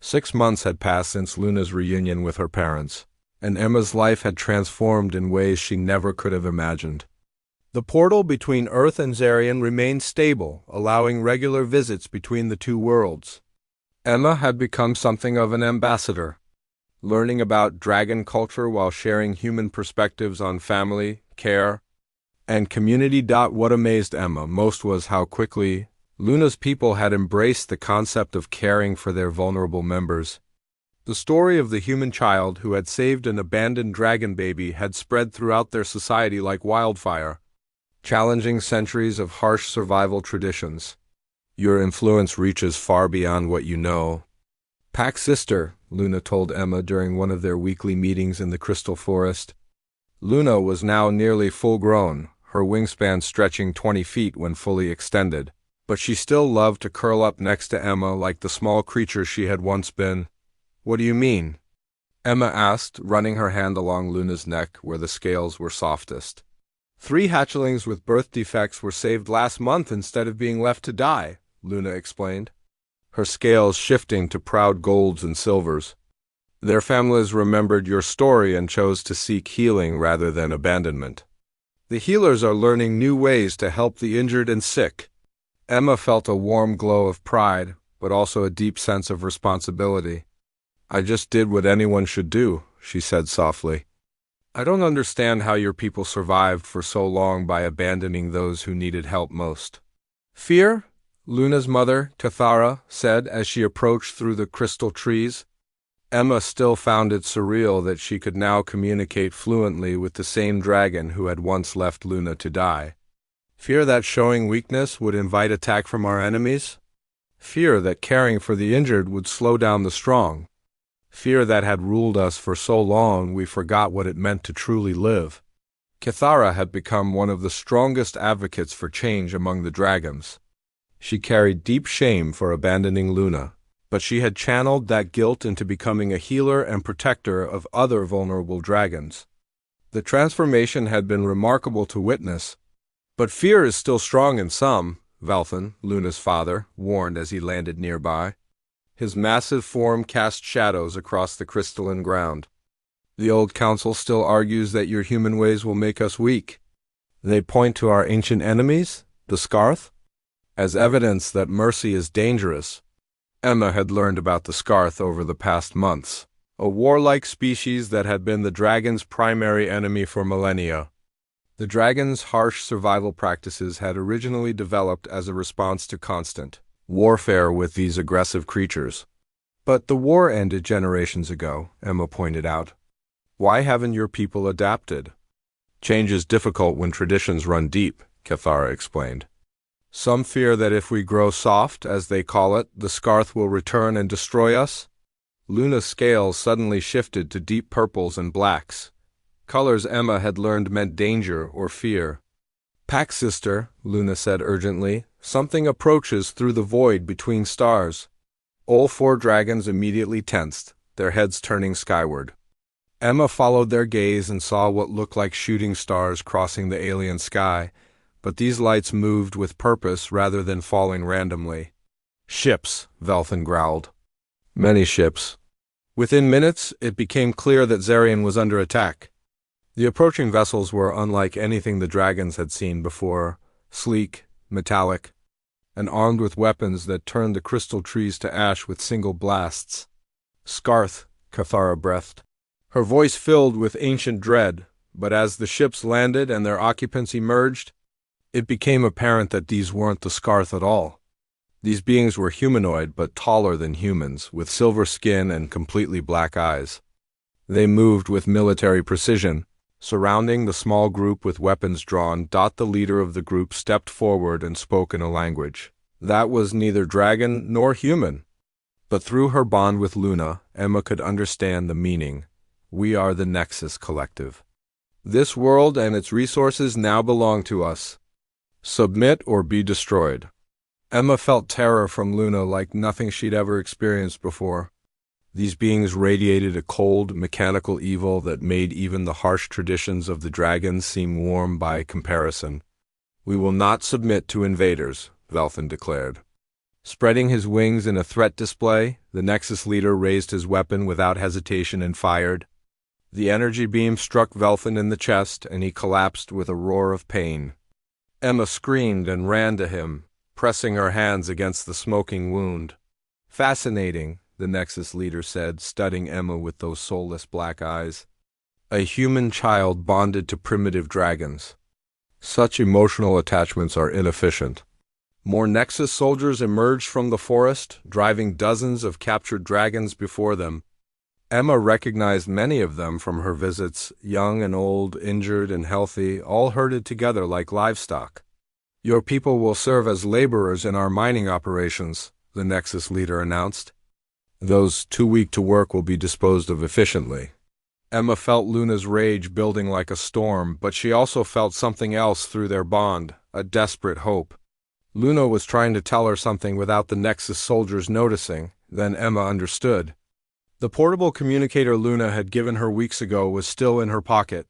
6 months had passed since Luna's reunion with her parents, and Emma's life had transformed in ways she never could have imagined. The portal between Earth and Zarian remained stable, allowing regular visits between the two worlds. Emma had become something of an ambassador, learning about dragon culture while sharing human perspectives on family, care, and community. What amazed Emma most was how quickly Luna's people had embraced the concept of caring for their vulnerable members. The story of the human child who had saved an abandoned dragon baby had spread throughout their society like wildfire, challenging centuries of harsh survival traditions. Your influence reaches far beyond what you know. Pack sister, Luna told Emma during one of their weekly meetings in the Crystal Forest. Luna was now nearly full-grown, her wingspan stretching 20 feet when fully extended, but she still loved to curl up next to Emma like the small creature she had once been. "What do you mean?" Emma asked, running her hand along Luna's neck where the scales were softest. 3 hatchlings with birth defects were saved last month instead of being left to die, Luna explained, her scales shifting to proud golds and silvers. Their families remembered your story and chose to seek healing rather than abandonment. The healers are learning new ways to help the injured and sick. Emma felt a warm glow of pride, but also a deep sense of responsibility. "I just did what anyone should do," she said softly. "I don't understand how your people survived for so long by abandoning those who needed help most." "Fear?" Luna's mother, Cathara, said as she approached through the crystal trees. Emma still found it surreal that she could now communicate fluently with the same dragon who had once left Luna to die. Fear that showing weakness would invite attack from our enemies? Fear that caring for the injured would slow down the strong? Fear that had ruled us for so long we forgot what it meant to truly live? Cathara had become one of the strongest advocates for change among the dragons. She carried deep shame for abandoning Luna, but she had channeled that guilt into becoming a healer and protector of other vulnerable dragons. The transformation had been remarkable to witness, but fear is still strong in some, Valthan, Luna's father, warned as he landed nearby. His massive form cast shadows across the crystalline ground. "The old council still argues that your human ways will make us weak. They point to our ancient enemies, the Scarth, as evidence that mercy is dangerous." Emma had learned about the Scarth over the past months, a warlike species that had been the dragon's primary enemy for millennia. The dragon's harsh survival practices had originally developed as a response to constant warfare with these aggressive creatures. "But the war ended generations ago," Emma pointed out. "Why haven't your people adapted?" "Change is difficult when traditions run deep," Cathara explained. "Some fear that if we grow soft, as they call it, the Scarth will return and destroy us." Luna's scales suddenly shifted to deep purples and blacks, colors Emma had learned meant danger or fear. "Pack sister," Luna said urgently, "something approaches through the void between stars." All 4 dragons immediately tensed, their heads turning skyward. Emma followed their gaze and saw what looked like shooting stars crossing the alien sky, but these lights moved with purpose rather than falling randomly. "Ships," Valthan growled. "Many ships." Within minutes, it became clear that Zarian was under attack. The approaching vessels were unlike anything the dragons had seen before, sleek, metallic, and armed with weapons that turned the crystal trees to ash with single blasts. "Scarth," Cathara breathed, her voice filled with ancient dread, but as the ships landed and their occupants emerged, it became apparent that these weren't the Scarth at all. These beings were humanoid but taller than humans, with silver skin and completely black eyes. They moved with military precision, surrounding the small group with weapons drawn. The leader of the group stepped forward and spoke in a language that was neither dragon nor human. But through her bond with Luna, Emma could understand the meaning. "We are the Nexus Collective. This world and its resources now belong to us. Submit or be destroyed." Emma felt terror from Luna like nothing she'd ever experienced before. These beings radiated a cold, mechanical evil that made even the harsh traditions of the dragons seem warm by comparison. "We will not submit to invaders," Valthan declared. Spreading his wings in a threat display, the Nexus leader raised his weapon without hesitation and fired. The energy beam struck Velthin in the chest, and he collapsed with a roar of pain. Emma screamed and ran to him, pressing her hands against the smoking wound. "Fascinating," the Nexus leader said, studying Emma with those soulless black eyes. "A human child bonded to primitive dragons. Such emotional attachments are inefficient." More Nexus soldiers emerged from the forest, driving dozens of captured dragons before them. Emma recognized many of them from her visits, young and old, injured and healthy, all herded together like livestock. "Your people will serve as laborers in our mining operations," the Nexus leader announced. "Those too weak to work will be disposed of efficiently." Emma felt Luna's rage building like a storm, but she also felt something else through their bond, a desperate hope. Luna was trying to tell her something without the Nexus soldiers noticing, then Emma understood. The portable communicator Luna had given her weeks ago was still in her pocket.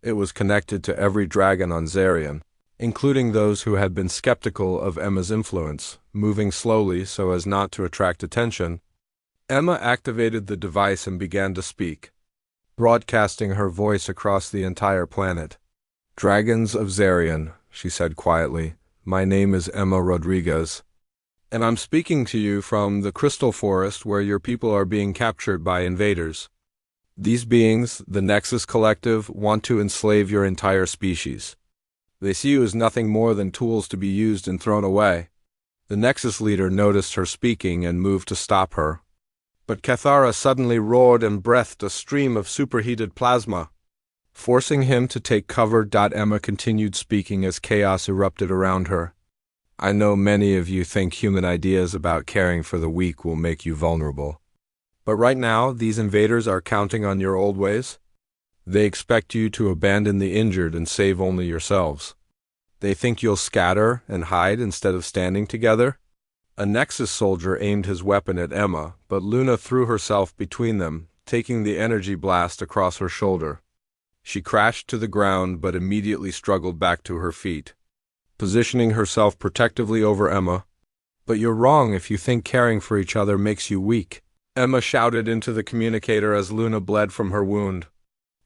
It was connected to every dragon on Zarian, including those who had been skeptical of Emma's influence, moving slowly so as not to attract attention. Emma activated the device and began to speak, broadcasting her voice across the entire planet. "Dragons of Zarian," she said quietly. "My name is Emma Rodriguez, and I'm speaking to you from the Crystal Forest where your people are being captured by invaders. These beings, the Nexus Collective, want to enslave your entire species. They see you as nothing more than tools to be used and thrown away." The Nexus leader noticed her speaking and moved to stop her. But Cathara suddenly roared and breathed a stream of superheated plasma, forcing him to take cover. Emma continued speaking as chaos erupted around her. "I know many of you think human ideas about caring for the weak will make you vulnerable. But right now, these invaders are counting on your old ways. They expect you to abandon the injured and save only yourselves. They think you'll scatter and hide instead of standing together." A Nexus soldier aimed his weapon at Emma, but Luna threw herself between them, taking the energy blast across her shoulder. She crashed to the ground but immediately struggled back to her feet, positioning herself protectively over Emma. "But you're wrong if you think caring for each other makes you weak," Emma shouted into the communicator as Luna bled from her wound.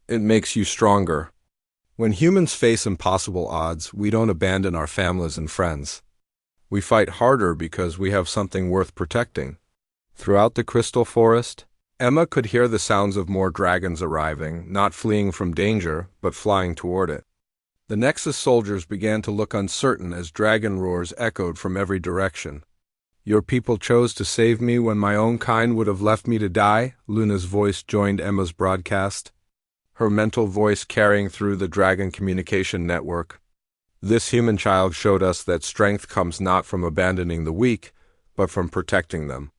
"It makes you stronger. When humans face impossible odds, we don't abandon our families and friends. We fight harder because we have something worth protecting." Throughout the Crystal Forest, Emma could hear the sounds of more dragons arriving, not fleeing from danger, but flying toward it. The Nexus soldiers began to look uncertain as dragon roars echoed from every direction. "Your people chose to save me when my own kind would have left me to die," Luna's voice joined Emma's broadcast, her mental voice carrying through the dragon communication network. "This human child showed us that strength comes not from abandoning the weak, but from protecting them.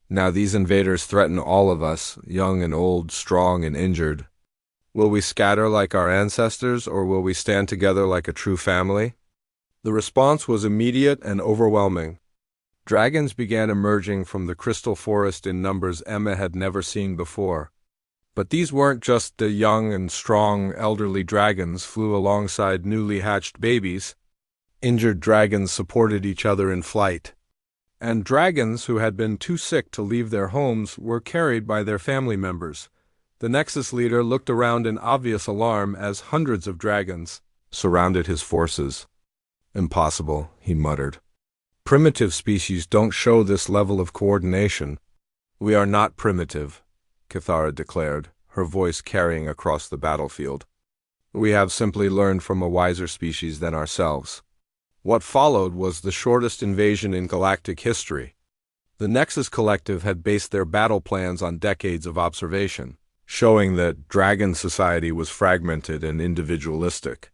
Now these invaders threaten all of us, young and old, strong and injured. Will we scatter like our ancestors, or will we stand together like a true family?" The response was immediate and overwhelming. Dragons began emerging from the Crystal Forest in numbers Emma had never seen before. But these weren't just the young and strong elderly dragons flew alongside newly hatched babies. Injured dragons supported each other in flight. And dragons who had been too sick to leave their homes were carried by their family members. The Nexus leader looked around in obvious alarm as hundreds of dragons surrounded his forces. "Impossible," he muttered. "Primitive species don't show this level of coordination." "We are not primitive," Cathara declared, her voice carrying across the battlefield. "We have simply learned from a wiser species than ourselves." What followed was the shortest invasion in galactic history. The Nexus Collective had based their battle plans on decades of observation, showing that dragon society was fragmented and individualistic.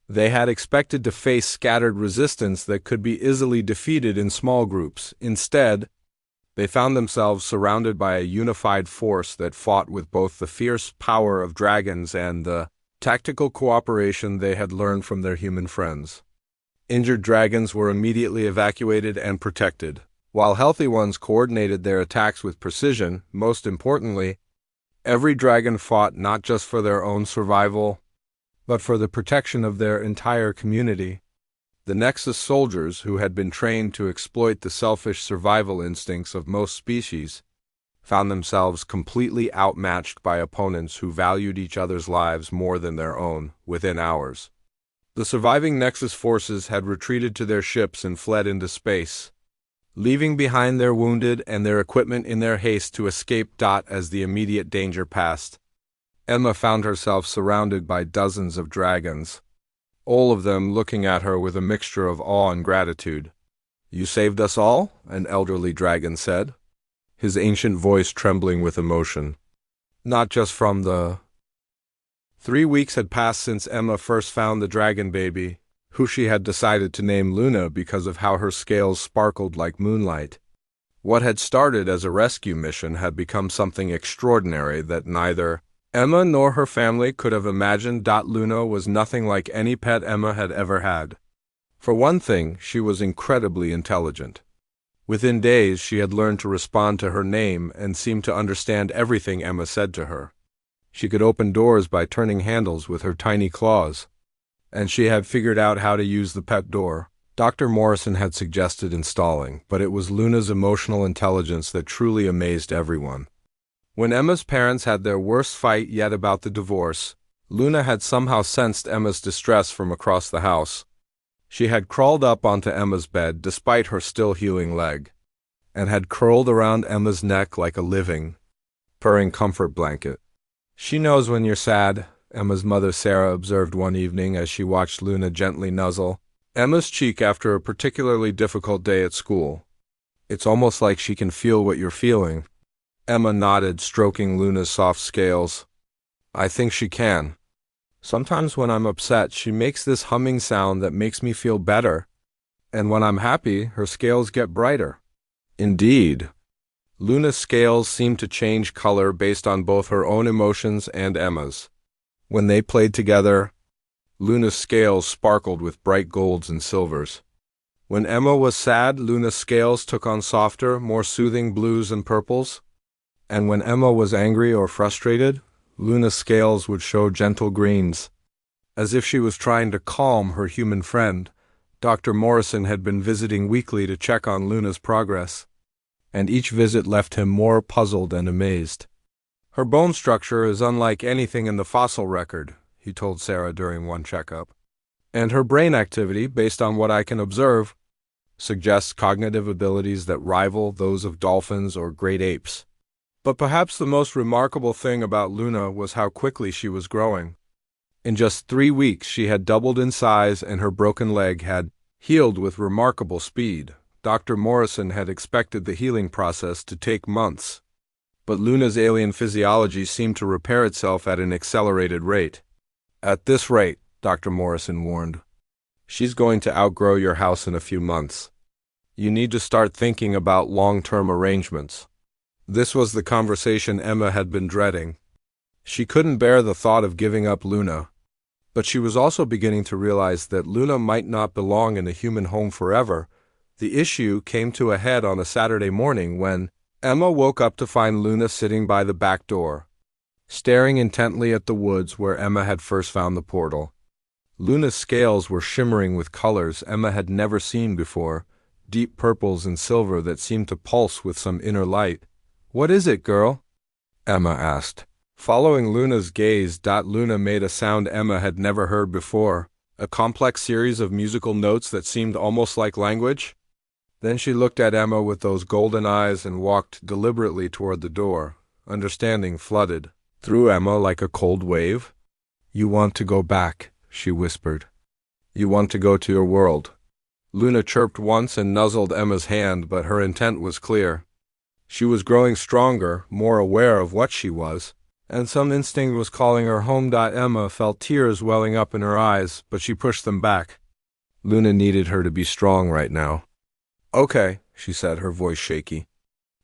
They had expected to face scattered resistance that could be easily defeated in small groups. Instead, they found themselves surrounded by a unified force that fought with both the fierce power of dragons and the tactical cooperation they had learned from their human friends. Injured dragons were immediately evacuated and protected, while healthy ones coordinated their attacks with precision. Most importantly, every dragon fought not just for their own survival, but for the protection of their entire community. The Nexus soldiers, who had been trained to exploit the selfish survival instincts of most species, found themselves completely outmatched by opponents who valued each other's lives more than their own within hours. The surviving Nexus forces had retreated to their ships and fled into space, leaving behind their wounded and their equipment in their haste to escape. As the immediate danger passed, Emma found herself surrounded by dozens of dragons, all of them looking at her with a mixture of awe and gratitude. "You saved us all?" an elderly dragon said, his ancient voice trembling with emotion. "Not just from the—" 3 weeks had passed since Emma first found the dragon baby, who she had decided to name Luna because of how her scales sparkled like moonlight. What had started as a rescue mission had become something extraordinary that neither Emma nor her family could have imagined. Luna was nothing like any pet Emma had ever had. For one thing, she was incredibly intelligent. Within days, she had learned to respond to her name and seemed to understand everything Emma said to her. She could open doors by turning handles with her tiny claws, and she had figured out how to use the pet door Dr. Morrison had suggested installing, but it was Luna's emotional intelligence that truly amazed everyone. When Emma's parents had their worst fight yet about the divorce, Luna had somehow sensed Emma's distress from across the house. She had crawled up onto Emma's bed despite her still healing leg, and had curled around Emma's neck like a living, purring comfort blanket. "She knows when you're sad," Emma's mother Sarah observed one evening as she watched Luna gently nuzzle Emma's cheek after a particularly difficult day at school. "It's almost like she can feel what you're feeling." Emma nodded, stroking Luna's soft scales. "I think she can. Sometimes when I'm upset, she makes this humming sound that makes me feel better, and when I'm happy, her scales get brighter." Indeed. Luna's scales seemed to change color based on both her own emotions and Emma's. When they played together, Luna's scales sparkled with bright golds and silvers. When Emma was sad, Luna's scales took on softer, more soothing blues and purples. And when Emma was angry or frustrated, Luna's scales would show gentle greens. As if she was trying to calm her human friend, Dr. Morrison had been visiting weekly to check on Luna's progress, and each visit left him more puzzled and amazed. "Her bone structure is unlike anything in the fossil record," he told Sarah during one checkup. "And her brain activity, based on what I can observe, suggests cognitive abilities that rival those of dolphins or great apes. But perhaps the most remarkable thing about Luna was how quickly she was growing. In just 3 weeks, she had doubled in size and her broken leg had healed with remarkable speed. Dr. Morrison had expected the healing process to take months, but Luna's alien physiology seemed to repair itself at an accelerated rate. "At this rate," Dr. Morrison warned, "she's going to outgrow your house in a few months. You need to start thinking about long-term arrangements." This was the conversation Emma had been dreading. She couldn't bear the thought of giving up Luna, but she was also beginning to realize that Luna might not belong in a human home forever. The issue came to a head on a Saturday morning when Emma woke up to find Luna sitting by the back door, staring intently at the woods where Emma had first found the portal. Luna's scales were shimmering with colors Emma had never seen before, deep purples and silver that seemed to pulse with some inner light. "What is it, girl?" Emma asked. Following Luna's gaze, Luna made a sound Emma had never heard before, a complex series of musical notes that seemed almost like language. Then she looked at Emma with those golden eyes and walked deliberately toward the door. Understanding flooded through Emma like a cold wave. "You want to go back," she whispered. "You want to go to your world." Luna chirped once and nuzzled Emma's hand, but her intent was clear. She was growing stronger, more aware of what she was, and some instinct was calling her home. Emma felt tears welling up in her eyes, but she pushed them back. Luna needed her to be strong right now. "Okay," she said, her voice shaky.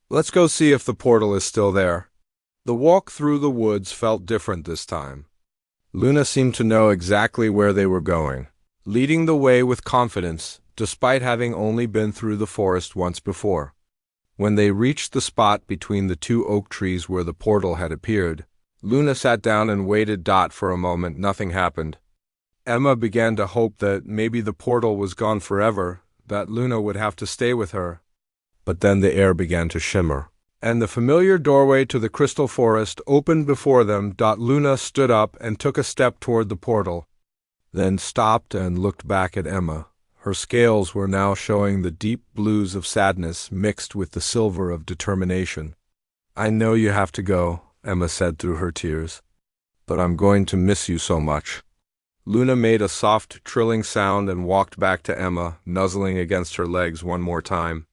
"Let's go see if the portal is still there." The walk through the woods felt different this time. Luna seemed to know exactly where they were going, leading the way with confidence, despite having only been through the forest once before. When they reached the spot between the 2 oak trees where the portal had appeared, Luna sat down and waited. For a moment, nothing happened. Emma began to hope that maybe the portal was gone forever, that Luna would have to stay with her. But then the air began to shimmer, and the familiar doorway to the crystal forest opened before them. Luna stood up and took a step toward the portal, then stopped and looked back at Emma. Her scales were now showing the deep blues of sadness mixed with the silver of determination. "I know you have to go," Emma said through her tears, "but I'm going to miss you so much." Luna made a soft, trilling sound and walked back to Emma, nuzzling against her legs one more time.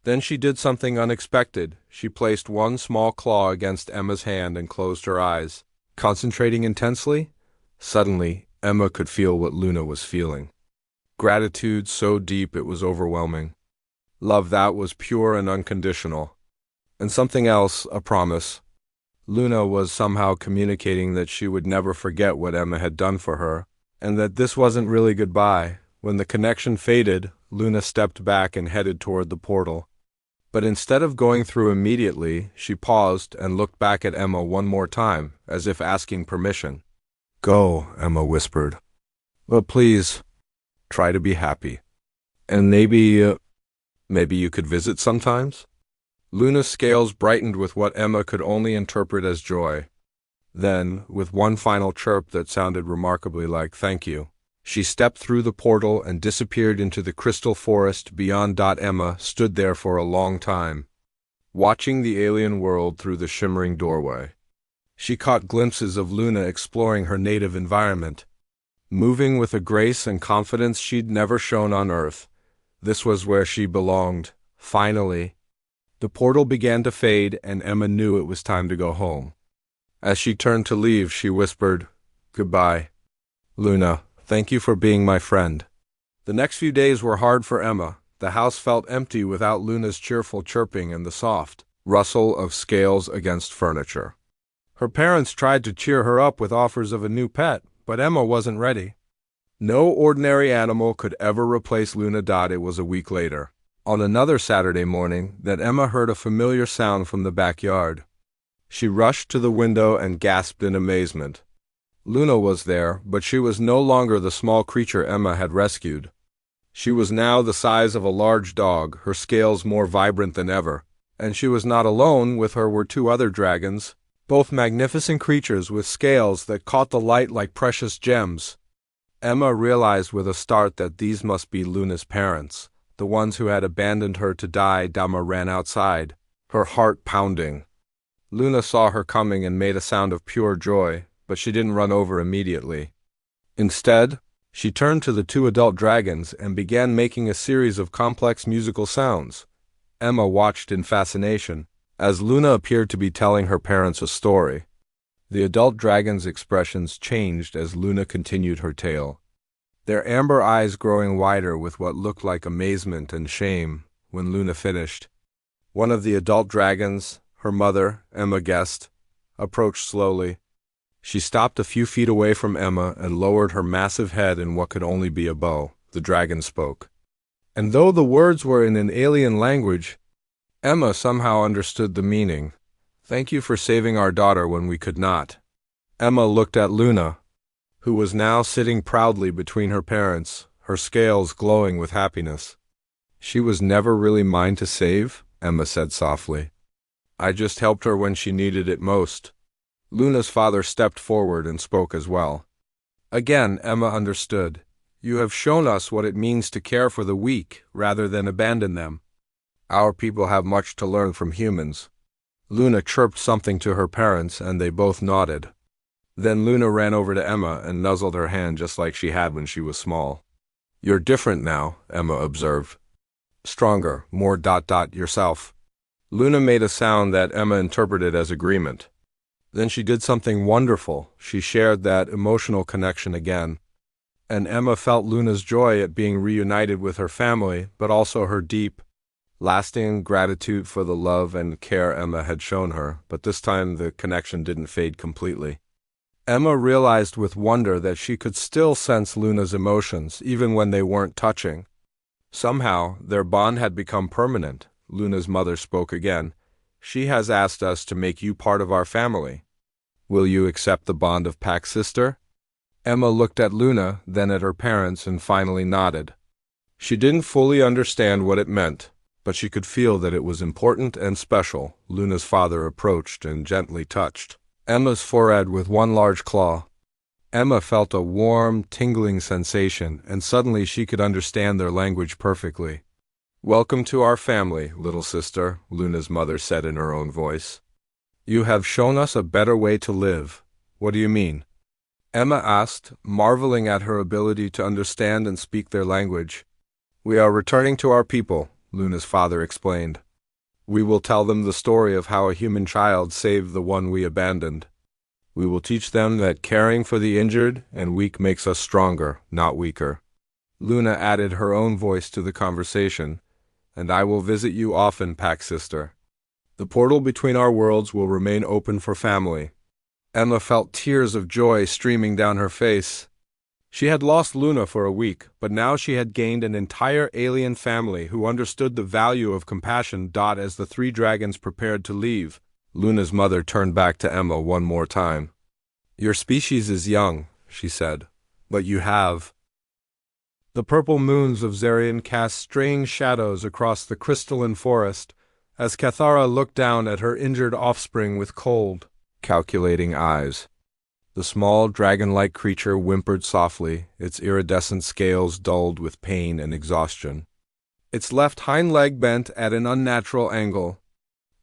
Then she did something unexpected. She placed one small claw against Emma's hand and closed her eyes, concentrating intensely. Suddenly, Emma could feel what Luna was feeling. Gratitude so deep it was overwhelming. Love that was pure and unconditional. And something else, a promise. Luna was somehow communicating that she would never forget what Emma had done for her, and that this wasn't really goodbye. When the connection faded, Luna stepped back and headed toward the portal. But instead of going through immediately, she paused and looked back at Emma one more time, as if asking permission. "Go," Emma whispered. "But please, try to be happy. And maybe you could visit sometimes?" Luna's scales brightened with what Emma could only interpret as joy. Then, with one final chirp that sounded remarkably like "thank you," she stepped through the portal and disappeared into the crystal forest beyond. Emma stood there for a long time, watching the alien world through the shimmering doorway. She caught glimpses of Luna exploring her native environment, moving with a grace and confidence she'd never shown on Earth. This was where she belonged. Finally, the portal began to fade, and Emma knew it was time to go home. As she turned to leave, she whispered, "Goodbye, Luna. Thank you for being my friend." The next few days were hard for Emma. The house felt empty without Luna's cheerful chirping and the soft rustle of scales against furniture. Her parents tried to cheer her up with offers of a new pet, but Emma wasn't ready. No ordinary animal could ever replace Luna. It was a week later, on another Saturday morning, that Emma heard a familiar sound from the backyard. She rushed to the window and gasped in amazement. Luna was there, but she was no longer the small creature Emma had rescued. She was now the size of a large dog, her scales more vibrant than ever. And she was not alone. With her were two other dragons, both magnificent creatures with scales that caught the light like precious gems. Emma realized with a start that these must be Luna's parents, the ones who had abandoned her to die. Emma ran outside, her heart pounding. Luna saw her coming and made a sound of pure joy, but she didn't run over immediately. Instead, she turned to the two adult dragons and began making a series of complex musical sounds. Emma watched in fascination, as Luna appeared to be telling her parents a story. The adult dragons' expressions changed as Luna continued her tale, their amber eyes growing wider with what looked like amazement and shame. When Luna finished, one of the adult dragons, her mother, Emma guessed, approached slowly. She stopped a few feet away from Emma and lowered her massive head in what could only be a bow. The dragon spoke. And though the words were in an alien language, Emma somehow understood the meaning. "Thank you for saving our daughter when we could not." Emma looked at Luna, who was now sitting proudly between her parents, her scales glowing with happiness. "She was never really mine to save," Emma said softly. "I just helped her when she needed it most." Luna's father stepped forward and spoke as well. Again, Emma understood. "You have shown us what it means to care for the weak rather than abandon them. Our people have much to learn from humans." Luna chirped something to her parents, and they both nodded. Then Luna ran over to Emma and nuzzled her hand just like she had when she was small. "You're different now," Emma observed. "Stronger, more yourself." Luna made a sound that Emma interpreted as agreement. Then she did something wonderful. She shared that emotional connection again. And Emma felt Luna's joy at being reunited with her family, but also her deep, lasting gratitude for the love and care Emma had shown her. But this time the connection didn't fade completely. Emma realized with wonder that she could still sense Luna's emotions, even when they weren't touching. Somehow, their bond had become permanent. Luna's mother spoke again. "She has asked us to make you part of our family. Will you accept the bond of pack sister?" Emma looked at Luna, then at her parents, and finally nodded. She didn't fully understand what it meant, but she could feel that it was important and special. Luna's father approached and gently touched Emma's forehead with one large claw. Emma felt a warm, tingling sensation, and suddenly she could understand their language perfectly. "Welcome to our family, little sister," Luna's mother said in her own voice. "You have shown us a better way to live." "What do you mean?" Emma asked, marveling at her ability to understand and speak their language. "We are returning to our people," Luna's father explained. "We will tell them the story of how a human child saved the one we abandoned. We will teach them that caring for the injured and weak makes us stronger, not weaker." Luna added her own voice to the conversation. "And I will visit you often, Pack Sister. The portal between our worlds will remain open for family." Emma felt tears of joy streaming down her face. She had lost Luna for a week, but now she had gained an entire alien family who understood the value of compassion. As the three dragons prepared to leave, Luna's mother turned back to Emma one more time. "Your species is young," she said, "but you have." The purple moons of Zarian cast strange shadows across the crystalline forest as Cathara looked down at her injured offspring with cold, calculating eyes. The small, dragon-like creature whimpered softly, its iridescent scales dulled with pain and exhaustion. Its left hind leg bent at an unnatural angle,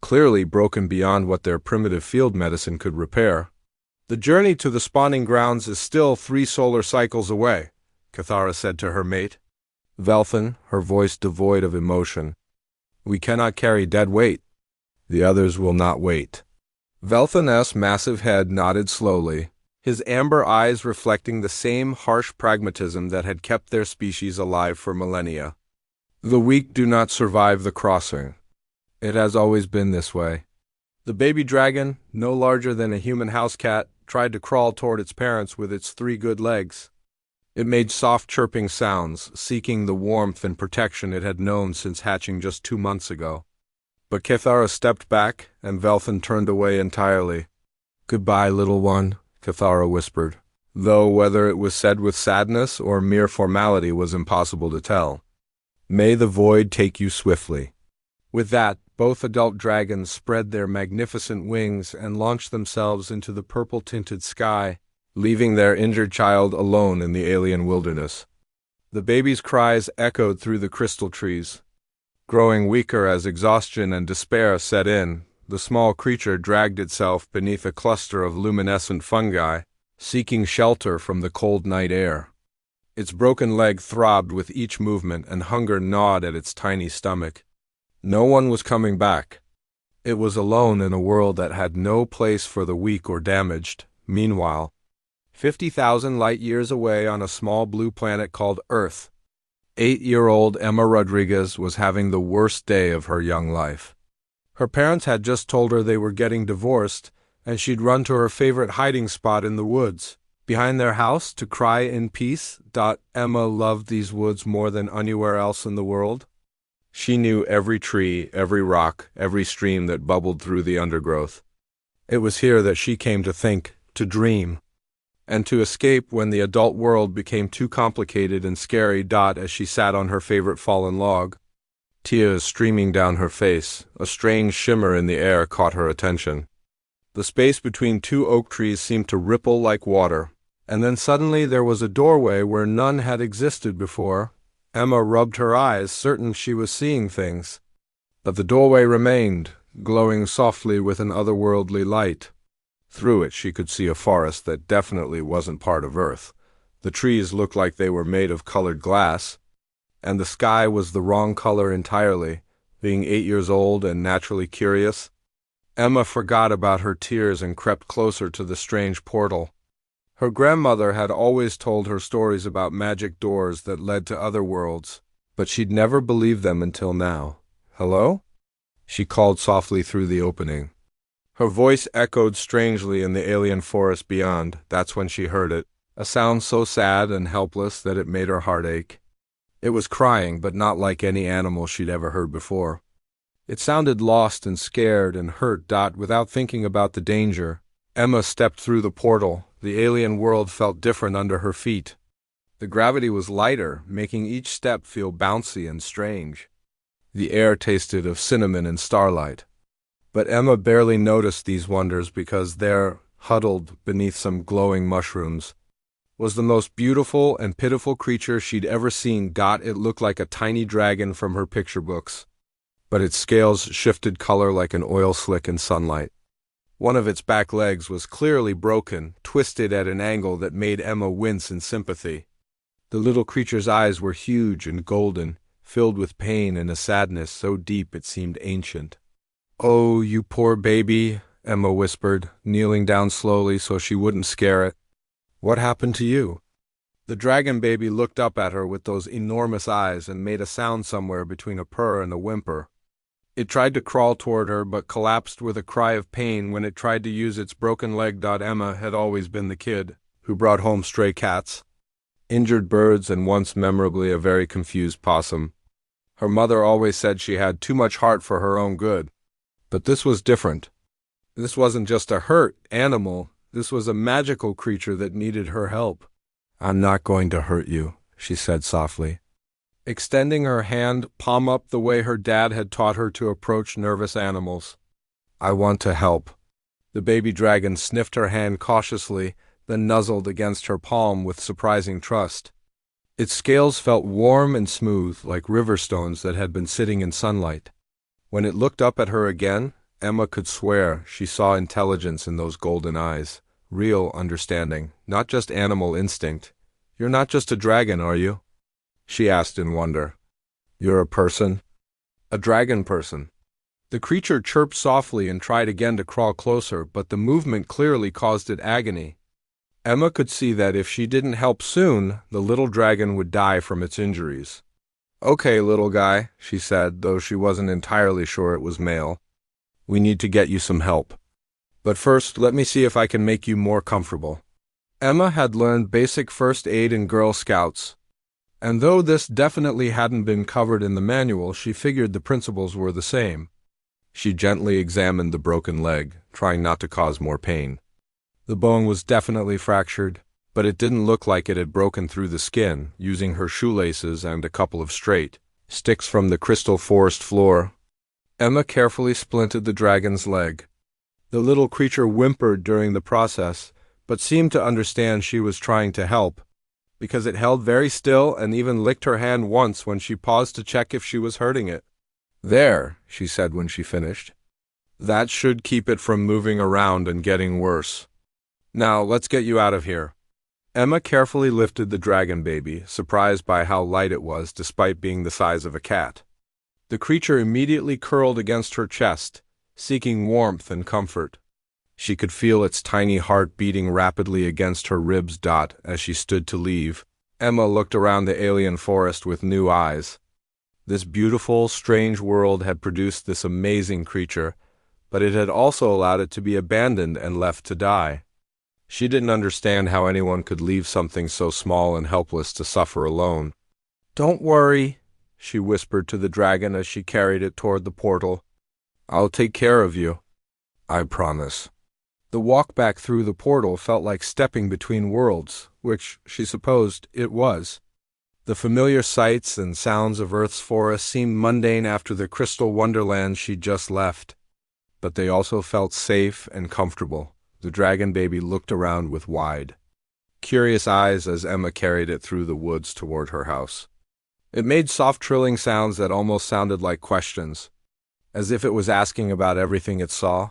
clearly broken beyond what their primitive field medicine could repair. "The journey to the spawning grounds is still 3 solar cycles away," Cathara said to her mate, Velthan, her voice devoid of emotion. "We cannot carry dead weight. The others will not wait." Velthan's massive head nodded slowly, his amber eyes reflecting the same harsh pragmatism that had kept their species alive for millennia. "The weak do not survive the crossing. It has always been this way." The baby dragon, no larger than a human house cat, tried to crawl toward its parents with its 3 good legs. It made soft chirping sounds, seeking the warmth and protection it had known since hatching just 2 months ago. But Cathara stepped back, and Velthan turned away entirely. "Goodbye, little one," Cathara whispered, though whether it was said with sadness or mere formality was impossible to tell. "May the void take you swiftly." With that, both adult dragons spread their magnificent wings and launched themselves into the purple-tinted sky, leaving their injured child alone in the alien wilderness. The baby's cries echoed through the crystal trees. Growing weaker as exhaustion and despair set in, the small creature dragged itself beneath a cluster of luminescent fungi, seeking shelter from the cold night air. Its broken leg throbbed with each movement, and hunger gnawed at its tiny stomach. No one was coming back. It was alone in a world that had no place for the weak or damaged. Meanwhile, 50,000 light-years away on a small blue planet called Earth, 8-year-old Emma Rodriguez was having the worst day of her young life. Her parents had just told her they were getting divorced, and she'd run to her favorite hiding spot in the woods, behind their house, to cry in peace. Emma loved these woods more than anywhere else in the world. She knew every tree, every rock, every stream that bubbled through the undergrowth. It was here that she came to think, to dream, and to escape when the adult world became too complicated and scary. As she sat on her favorite fallen log, tears streaming down her face, a strange shimmer in the air caught her attention. The space between 2 oak trees seemed to ripple like water, and then suddenly there was a doorway where none had existed before. Emma rubbed her eyes, certain she was seeing things. But the doorway remained, glowing softly with an otherworldly light. Through it she could see a forest that definitely wasn't part of Earth. The trees looked like they were made of colored glass, and the sky was the wrong color entirely. Being 8 years old and naturally curious, Emma forgot about her tears and crept closer to the strange portal. Her grandmother had always told her stories about magic doors that led to other worlds, but she'd never believed them until now. "Hello?" she called softly through the opening. Her voice echoed strangely in the alien forest beyond. That's when she heard it, a sound so sad and helpless that it made her heart ache. It was crying, but not like any animal she'd ever heard before. It sounded lost and scared and hurt. Without thinking about the danger, Emma stepped through the portal, The alien world felt different under her feet. The gravity was lighter, making each step feel bouncy and strange. The air tasted of cinnamon and starlight. But Emma barely noticed these wonders because there, huddled beneath some glowing mushrooms, was the most beautiful and pitiful creature she'd ever seen. It looked like a tiny dragon from her picture books, but its scales shifted color like an oil slick in sunlight. One of its back legs was clearly broken, twisted at an angle that made Emma wince in sympathy. The little creature's eyes were huge and golden, filled with pain and a sadness so deep it seemed ancient. "Oh, you poor baby," Emma whispered, kneeling down slowly so she wouldn't scare it. "What happened to you?" The dragon baby looked up at her with those enormous eyes and made a sound somewhere between a purr and a whimper. It tried to crawl toward her but collapsed with a cry of pain when it tried to use its broken leg. Emma had always been the kid who brought home stray cats, injured birds, and once memorably a very confused possum. Her mother always said she had too much heart for her own good. But this was different. This wasn't just a hurt animal. This was a magical creature that needed her help. "I'm not going to hurt you," she said softly, extending her hand palm up the way her dad had taught her to approach nervous animals. "I want to help." The baby dragon sniffed her hand cautiously, then nuzzled against her palm with surprising trust. Its scales felt warm and smooth, like river stones that had been sitting in sunlight. When it looked up at her again, Emma could swear she saw intelligence in those golden eyes, real understanding, not just animal instinct. "You're not just a dragon, are you?" she asked in wonder. "You're a person?" "A dragon person." The creature chirped softly and tried again to crawl closer, but the movement clearly caused it agony. Emma could see that if she didn't help soon, the little dragon would die from its injuries. "Okay, little guy," she said, though she wasn't entirely sure it was male. "We need to get you some help. But first, let me see if I can make you more comfortable." Emma had learned basic first aid in Girl Scouts, and though this definitely hadn't been covered in the manual, she figured the principles were the same. She gently examined the broken leg, trying not to cause more pain. The bone was definitely fractured, but it didn't look like it had broken through the skin. Using her shoelaces and a couple of straight sticks from the crystal forest floor, Emma carefully splinted the dragon's leg. The little creature whimpered during the process, but seemed to understand she was trying to help, because it held very still and even licked her hand once when she paused to check if she was hurting it. "There," she said when she finished. "That should keep it from moving around and getting worse. Now, let's get you out of here." Emma carefully lifted the dragon baby, surprised by how light it was despite being the size of a cat. The creature immediately curled against her chest, seeking warmth and comfort. She could feel its tiny heart beating rapidly against her ribs. As she stood to leave, Emma looked around the alien forest with new eyes. This beautiful, strange world had produced this amazing creature, but it had also allowed it to be abandoned and left to die. She didn't understand how anyone could leave something so small and helpless to suffer alone. "Don't worry," she whispered to the dragon as she carried it toward the portal. "I'll take care of you. I promise." The walk back through the portal felt like stepping between worlds, which she supposed it was. The familiar sights and sounds of Earth's forest seemed mundane after the crystal wonderland she'd just left, but they also felt safe and comfortable. The dragon baby looked around with wide, curious eyes as Emma carried it through the woods toward her house. It made soft trilling sounds that almost sounded like questions, as if it was asking about everything it saw.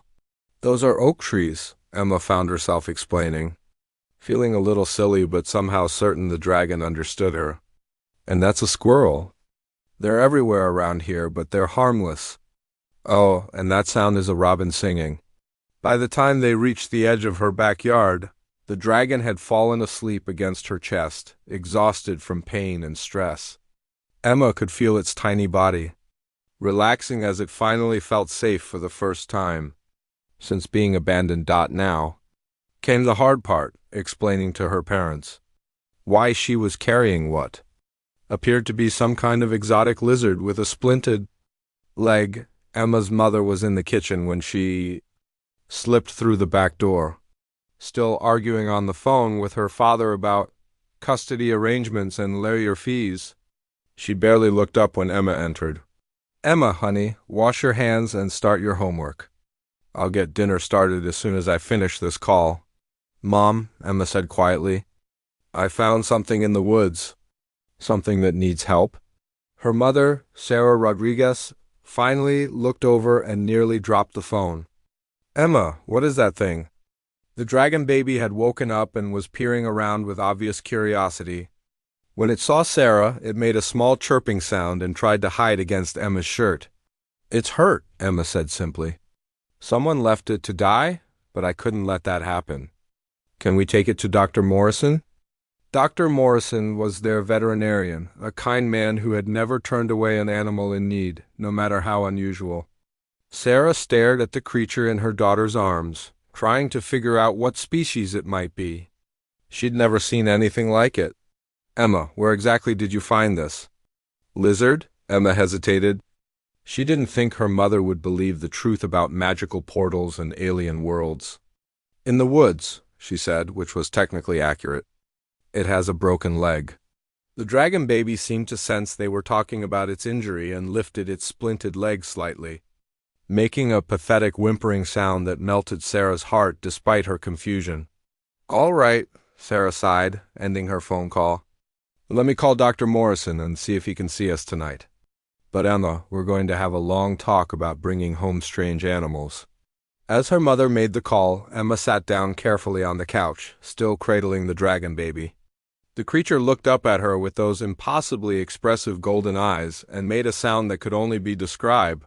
"Those are oak trees," Emma found herself explaining, feeling a little silly but somehow certain the dragon understood her. "And that's a squirrel. They're everywhere around here, but they're harmless. Oh, and that sound is a robin singing." By the time they reached the edge of her backyard, the dragon had fallen asleep against her chest, exhausted from pain and stress. Emma could feel its tiny body, relaxing as it finally felt safe for the first time since being abandoned. Now came the hard part, explaining to her parents why she was carrying what appeared to be some kind of exotic lizard with a splinted leg. Emma's mother was in the kitchen when she slipped through the back door. still arguing on the phone with her father about custody arrangements and lawyer fees. She barely looked up when Emma entered. "Emma, honey, wash your hands and start your homework. I'll get dinner started as soon as I finish this call." "Mom," Emma said quietly, "I found something in the woods. Something that needs help." Her mother, Sarah Rodriguez, finally looked over and nearly dropped the phone. "Emma, what is that thing?" The dragon baby had woken up and was peering around with obvious curiosity. When it saw Sarah, it made a small chirping sound and tried to hide against Emma's shirt. "It's hurt," Emma said simply. "Someone left it to die, but I couldn't let that happen. Can we take it to Dr. Morrison?" Dr. Morrison was their veterinarian, a kind man who had never turned away an animal in need, no matter how unusual. Sarah stared at the creature in her daughter's arms, trying to figure out what species it might be. She'd never seen anything like it. "Emma, where exactly did you find this?" "Lizard?" Emma hesitated. She didn't think her mother would believe the truth about magical portals and alien worlds. "In the woods," she said, which was technically accurate. "It has a broken leg." The dragon baby seemed to sense they were talking about its injury and lifted its splinted leg slightly, making a pathetic whimpering sound that melted Sarah's heart despite her confusion. "All right," Sarah sighed, ending her phone call. "Let me call Dr. Morrison and see if he can see us tonight. But Emma, we're going to have a long talk about bringing home strange animals." As her mother made the call, Emma sat down carefully on the couch, still cradling the dragon baby. The creature looked up at her with those impossibly expressive golden eyes and made a sound that could only be described.